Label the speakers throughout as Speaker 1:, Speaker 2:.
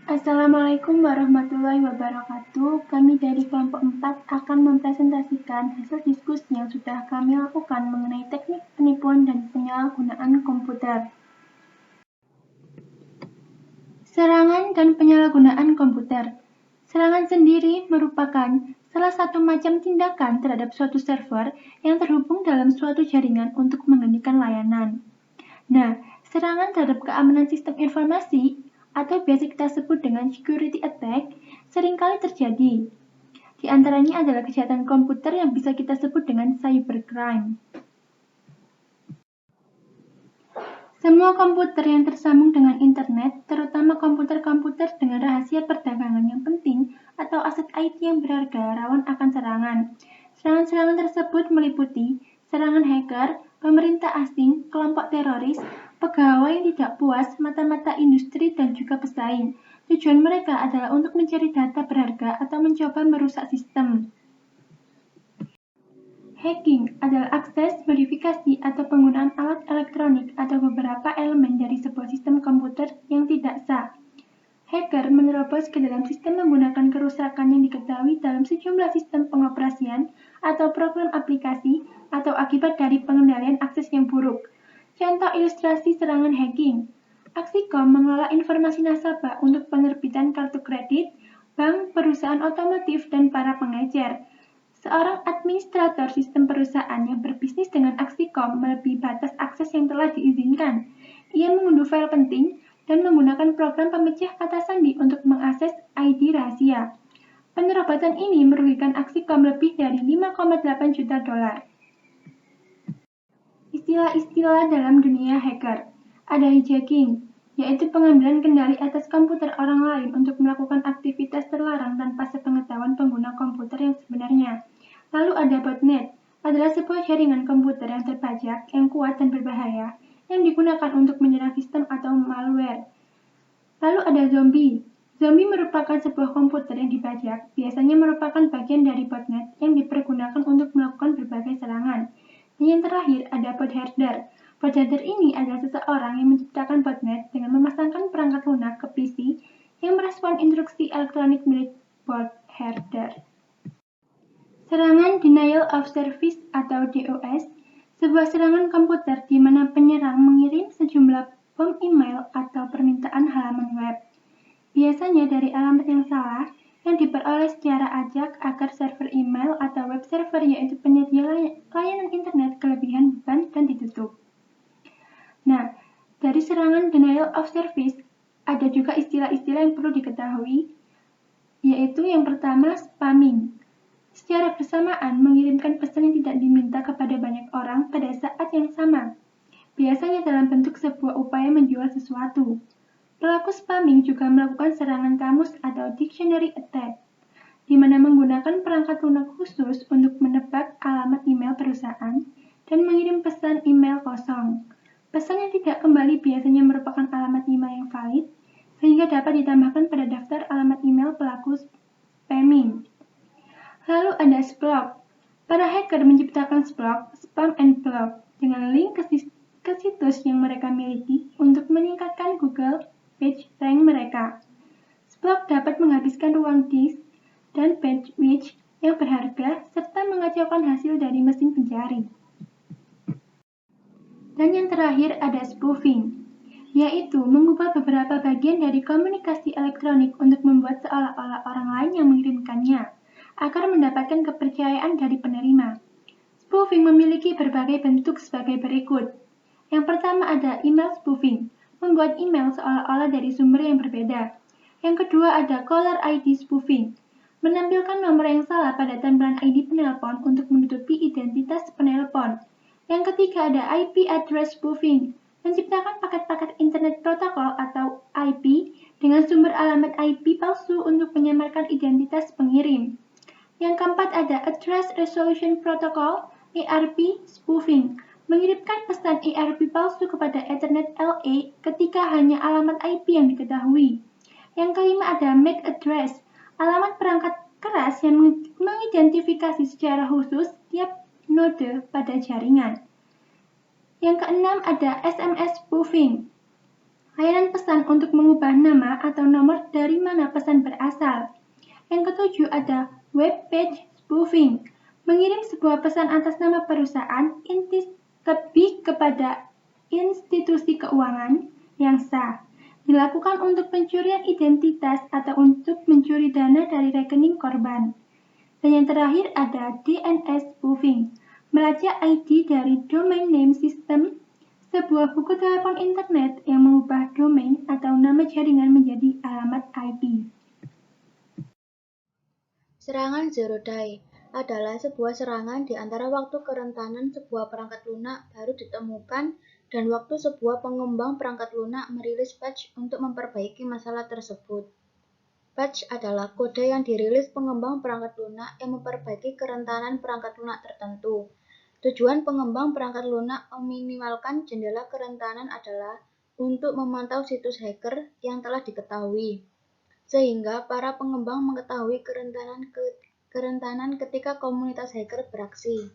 Speaker 1: Assalamualaikum warahmatullahi wabarakatuh. Kami dari kelompok 4 akan mempresentasikan hasil diskusi yang sudah kami lakukan mengenai teknik penipuan dan penyalahgunaan komputer. Serangan dan penyalahgunaan komputer. Serangan sendiri merupakan salah satu macam tindakan terhadap suatu server yang terhubung dalam suatu jaringan untuk menghentikan layanan. Nah, serangan terhadap keamanan sistem informasi atau biasa kita sebut dengan security attack seringkali terjadi. Di antaranya adalah kejahatan komputer yang bisa kita sebut dengan cybercrime. Semua komputer yang tersambung dengan internet, terutama komputer-komputer dengan rahasia perdagangan yang penting atau aset IT yang berharga, rawan akan serangan. Serangan-serangan tersebut meliputi serangan hacker, pemerintah asing, kelompok teroris, pegawai yang tidak puas, mata-mata industri, dan juga pesaing. Tujuan mereka adalah untuk mencari data berharga atau mencoba merusak sistem. Hacking adalah akses, modifikasi, atau penggunaan alat elektronik atau beberapa elemen dari sebuah sistem komputer yang tidak sah. Hacker menerobos ke dalam sistem menggunakan kerusakan yang diketahui dalam sejumlah sistem pengoperasian atau program aplikasi atau akibat dari pengendalian akses yang buruk. Contoh ilustrasi serangan hacking. Aksikom mengelola informasi nasabah untuk penerbitan kartu kredit, bank, perusahaan otomotif, dan para pengecer. Seorang administrator sistem perusahaan yang berbisnis dengan Aksikom melebihi batas akses yang telah diizinkan. Ia mengunduh file penting dan menggunakan program pemecah kata sandi untuk mengakses ID rahasia. Penerobosan ini merugikan Aksikom lebih dari 5,8 juta dolar. Istilah-istilah dalam dunia hacker. Ada hijacking, yaitu pengambilan kendali atas komputer orang lain untuk melakukan aktivitas terlarang tanpa sepengetahuan pengguna komputer yang sebenarnya. Lalu ada botnet, adalah sebuah jaringan komputer yang terbajak, yang kuat dan berbahaya, yang digunakan untuk menyerang sistem atau malware. Lalu ada zombie. Zombie merupakan sebuah komputer yang dibajak, biasanya merupakan bagian dari botnet yang dipergunakan untuk melakukan berbagai serangan. Dan yang terakhir ada bot herder. Bot herder ini adalah seseorang yang menciptakan botnet dengan memasangkan perangkat lunak ke PC yang merespon instruksi elektronik milik bot herder. Serangan denial of service atau DOS, sebuah serangan komputer di mana penyerang mengirim sejumlah bom email atau permintaan halaman web. Biasanya dari alamat yang salah yang diperoleh secara acak agar server email atau web server yaitu penyedia layanan internet kelebihan beban dan ditutup. Nah, dari serangan denial of service ada juga istilah-istilah yang perlu diketahui, yaitu yang pertama spamming. Secara bersamaan mengirimkan pesan yang tidak diminta kepada banyak orang pada saat yang sama, biasanya dalam bentuk sebuah upaya menjual sesuatu. Pelaku spamming juga melakukan serangan kamus atau dictionary attack, di mana menggunakan perangkat lunak khusus untuk menebak alamat email perusahaan dan mengirim pesan email kosong. Pesan yang tidak kembali biasanya merupakan alamat email yang valid, sehingga dapat ditambahkan pada daftar alamat email pelaku spamming. Lalu ada splog. Para hacker menciptakan splog, spam and blog, dengan link ke situs yang mereka miliki untuk meningkatkan Google page rank mereka. Splog dapat menghabiskan ruang disk dan bandwidth yang berharga serta mengacaukan hasil dari mesin pencari. Dan yang terakhir ada spoofing, yaitu mengubah beberapa bagian dari komunikasi elektronik untuk membuat seolah-olah orang lain yang mengirimkannya, agar mendapatkan kepercayaan dari penerima. Spoofing memiliki berbagai bentuk sebagai berikut. Yang pertama ada email spoofing, membuat email seolah-olah dari sumber yang berbeda. Yang kedua ada caller ID spoofing, menampilkan nomor yang salah pada tampilan ID penelpon untuk menutupi identitas penelpon. Yang ketiga ada IP address spoofing, menciptakan paket-paket internet protokol atau IP dengan sumber alamat IP palsu untuk menyamarkan identitas pengirim. Yang keempat ada Address Resolution Protocol, ARP spoofing, mengirimkan pesan ARP palsu kepada Ethernet LA ketika hanya alamat IP yang diketahui. Yang kelima ada MAC address, alamat perangkat keras yang mengidentifikasi secara khusus tiap node pada jaringan. Yang keenam ada SMS spoofing, Layanan pesan untuk mengubah nama atau nomor dari mana pesan berasal. Yang ketujuh ada web page spoofing, mengirim sebuah pesan atas nama perusahaan lebih kepada institusi keuangan yang sah. Dilakukan untuk pencurian identitas atau untuk mencuri dana dari rekening korban. Dan yang terakhir ada DNS spoofing, melacak ID dari domain name system, sebuah buku telepon internet yang mengubah domain atau nama jaringan menjadi alamat IP.
Speaker 2: Serangan Zero Day adalah sebuah serangan di antara waktu kerentanan sebuah perangkat lunak baru ditemukan dan waktu sebuah pengembang perangkat lunak merilis patch untuk memperbaiki masalah tersebut. Patch adalah kode yang dirilis pengembang perangkat lunak yang memperbaiki kerentanan perangkat lunak tertentu. Tujuan pengembang perangkat lunak meminimalkan jendela kerentanan adalah untuk memantau situs hacker yang telah diketahui, sehingga para pengembang mengetahui kerentanan ketika komunitas hacker beraksi.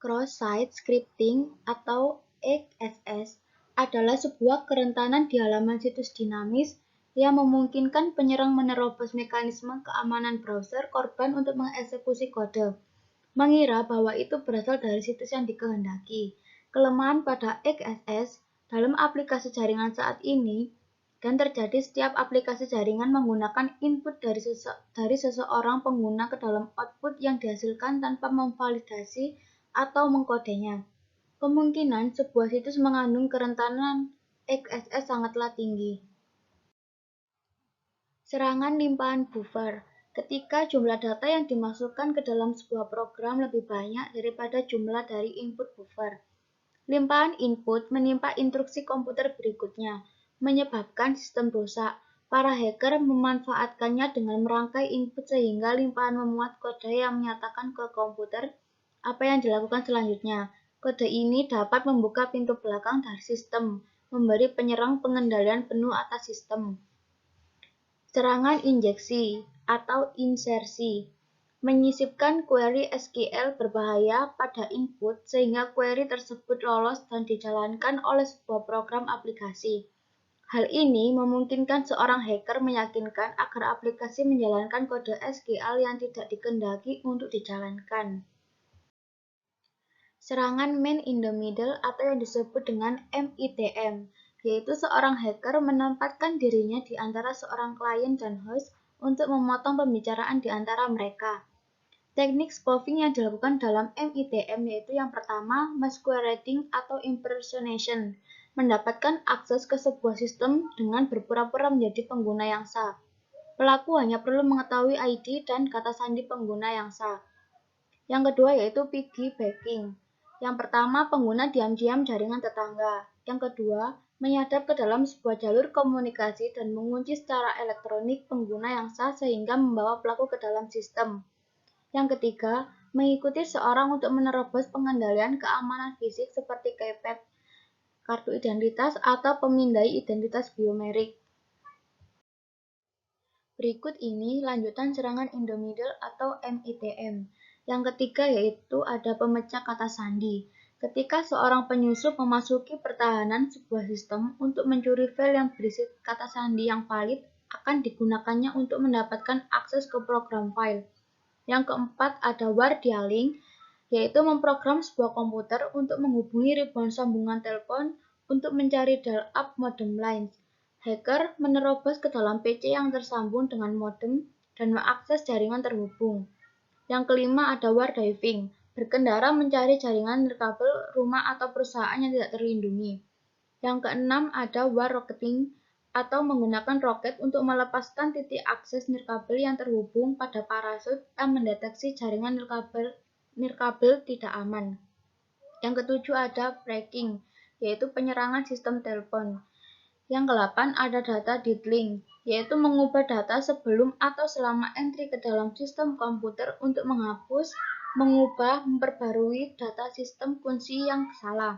Speaker 2: Cross-site scripting atau XSS adalah sebuah kerentanan di halaman situs dinamis yang memungkinkan penyerang menerobos mekanisme keamanan browser korban untuk mengeksekusi kode, mengira bahwa itu berasal dari situs yang dikehendaki. Kelemahan pada XSS dalam aplikasi jaringan saat ini dan terjadi setiap aplikasi jaringan menggunakan input dari seseorang pengguna ke dalam output yang dihasilkan tanpa memvalidasi atau mengkodenya. Kemungkinan sebuah situs mengandung kerentanan XSS sangatlah tinggi. Serangan limpahan buffer. Ketika jumlah data yang dimasukkan ke dalam sebuah program lebih banyak daripada jumlah dari input buffer. Limpahan input menimpa instruksi komputer berikutnya, menyebabkan sistem rusak. Para hacker memanfaatkannya dengan merangkai input sehingga limpahan memuat kode yang menyatakan ke komputer apa yang dilakukan selanjutnya. Kode ini dapat membuka pintu belakang dari sistem, memberi penyerang pengendalian penuh atas sistem. Serangan injeksi atau insersi menyisipkan query SQL berbahaya pada input sehingga query tersebut lolos dan dijalankan oleh sebuah program aplikasi. Hal ini memungkinkan seorang hacker meyakinkan agar aplikasi menjalankan kode SQL yang tidak dikehendaki untuk dijalankan. Serangan man in the middle atau yang disebut dengan MITM, yaitu seorang hacker menempatkan dirinya di antara seorang klien dan host untuk memotong pembicaraan di antara mereka. Teknik spoofing yang dilakukan dalam MITM yaitu yang pertama, masquerading atau impersonation, mendapatkan akses ke sebuah sistem dengan berpura-pura menjadi pengguna yang sah. Pelaku hanya perlu mengetahui ID dan kata sandi pengguna yang sah. Yang kedua yaitu piggybacking. Yang pertama, pengguna diam-diam jaringan tetangga. Yang kedua, menyadap ke dalam sebuah jalur komunikasi dan mengunci secara elektronik pengguna yang sah sehingga membawa pelaku ke dalam sistem. Yang ketiga, mengikuti seorang untuk menerobos pengendalian keamanan fisik seperti keypad, kartu identitas, atau pemindai identitas biometrik. Berikut ini lanjutan serangan in the middle atau MITM. Yang ketiga yaitu ada pemecah kata sandi. Ketika seorang penyusup memasuki pertahanan sebuah sistem untuk mencuri file yang berisi kata sandi yang valid, akan digunakannya untuk mendapatkan akses ke program file. Yang keempat ada war dialing, yaitu memprogram sebuah komputer untuk menghubungi ribuan sambungan telepon untuk mencari dial-up modem lines. Hacker menerobos ke dalam PC yang tersambung dengan modem dan mengakses jaringan terhubung. Yang kelima ada war diving, berkendara mencari jaringan nirkabel rumah atau perusahaan yang tidak terlindungi. Yang keenam ada war rocketing, atau menggunakan roket untuk melepaskan titik akses nirkabel yang terhubung pada parasut yang mendeteksi jaringan nirkabel tidak aman. Yang ketujuh ada phreaking, yaitu penyerangan sistem telepon. Yang kedelapan ada data diddling, yaitu mengubah data sebelum atau selama entry ke dalam sistem komputer untuk menghapus, mengubah, memperbarui data sistem kunci yang salah.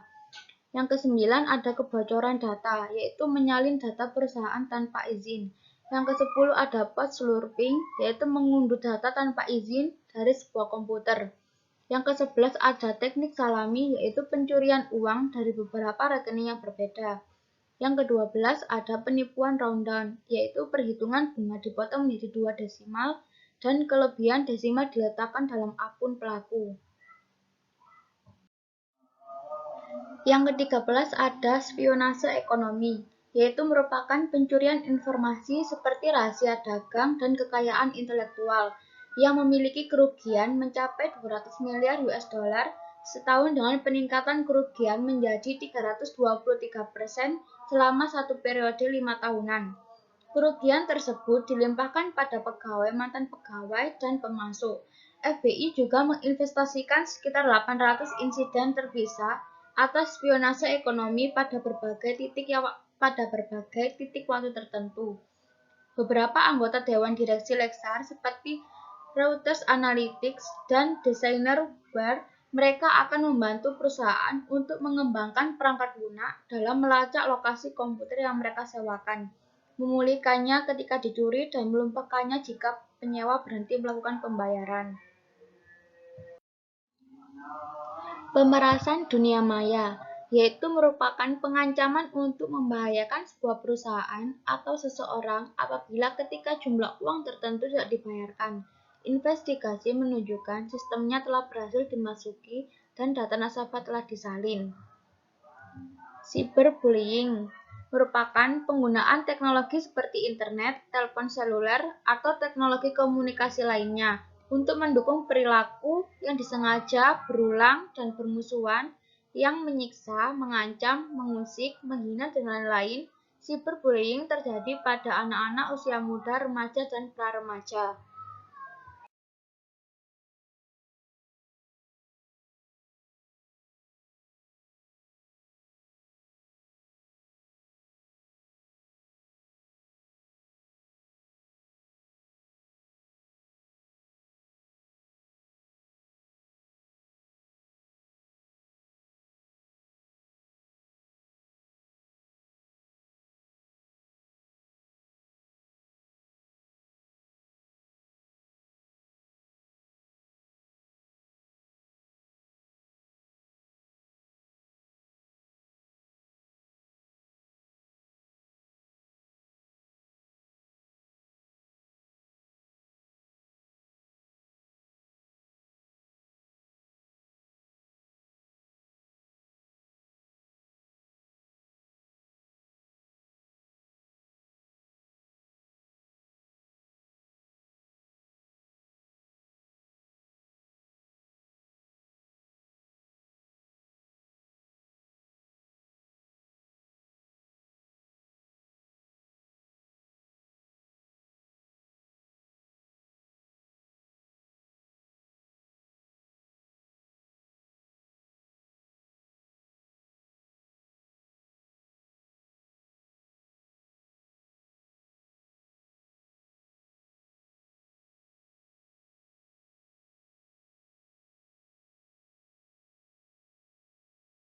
Speaker 2: Yang kesembilan ada kebocoran data, yaitu menyalin data perusahaan tanpa izin. Yang kesepuluh ada port slurping, yaitu mengunduh data tanpa izin dari sebuah komputer. Yang kesebelas ada teknik salami, yaitu pencurian uang dari beberapa rekening yang berbeda. Yang ke-12 ada penipuan rundown, yaitu perhitungan bunga dipotong menjadi 2 desimal dan kelebihan desimal diletakkan dalam akun pelaku. Yang ke-13 ada spionase ekonomi, yaitu merupakan pencurian informasi seperti rahasia dagang dan kekayaan intelektual yang memiliki kerugian mencapai 200 miliar US dollar setahun dengan peningkatan kerugian menjadi 323% selama satu periode 5 tahunan. Kerugian tersebut dilimpahkan pada pegawai, mantan pegawai, dan pemasok. FBI juga menginvestasikan sekitar 800 insiden terpisah atas spionase ekonomi pada berbagai titik waktu tertentu. Beberapa anggota Dewan Direksi Lexar seperti Reuters Analytics dan desainer Ware, mereka akan membantu perusahaan untuk mengembangkan perangkat lunak dalam melacak lokasi komputer yang mereka sewakan, memulihkannya ketika dicuri, dan melumpahkannya jika penyewa berhenti melakukan pembayaran. Pemerasan dunia maya, yaitu merupakan pengancaman untuk membahayakan sebuah perusahaan atau seseorang apabila ketika jumlah uang tertentu tidak dibayarkan. Investigasi menunjukkan sistemnya telah berhasil dimasuki dan data nasabah telah disalin. Cyberbullying merupakan penggunaan teknologi seperti internet, telepon seluler, atau teknologi komunikasi lainnya untuk mendukung perilaku yang disengaja, berulang, dan bermusuhan yang menyiksa, mengancam, mengusik, menghina, dan lain-lain. Cyberbullying terjadi pada anak-anak usia muda, remaja, dan pra-remaja.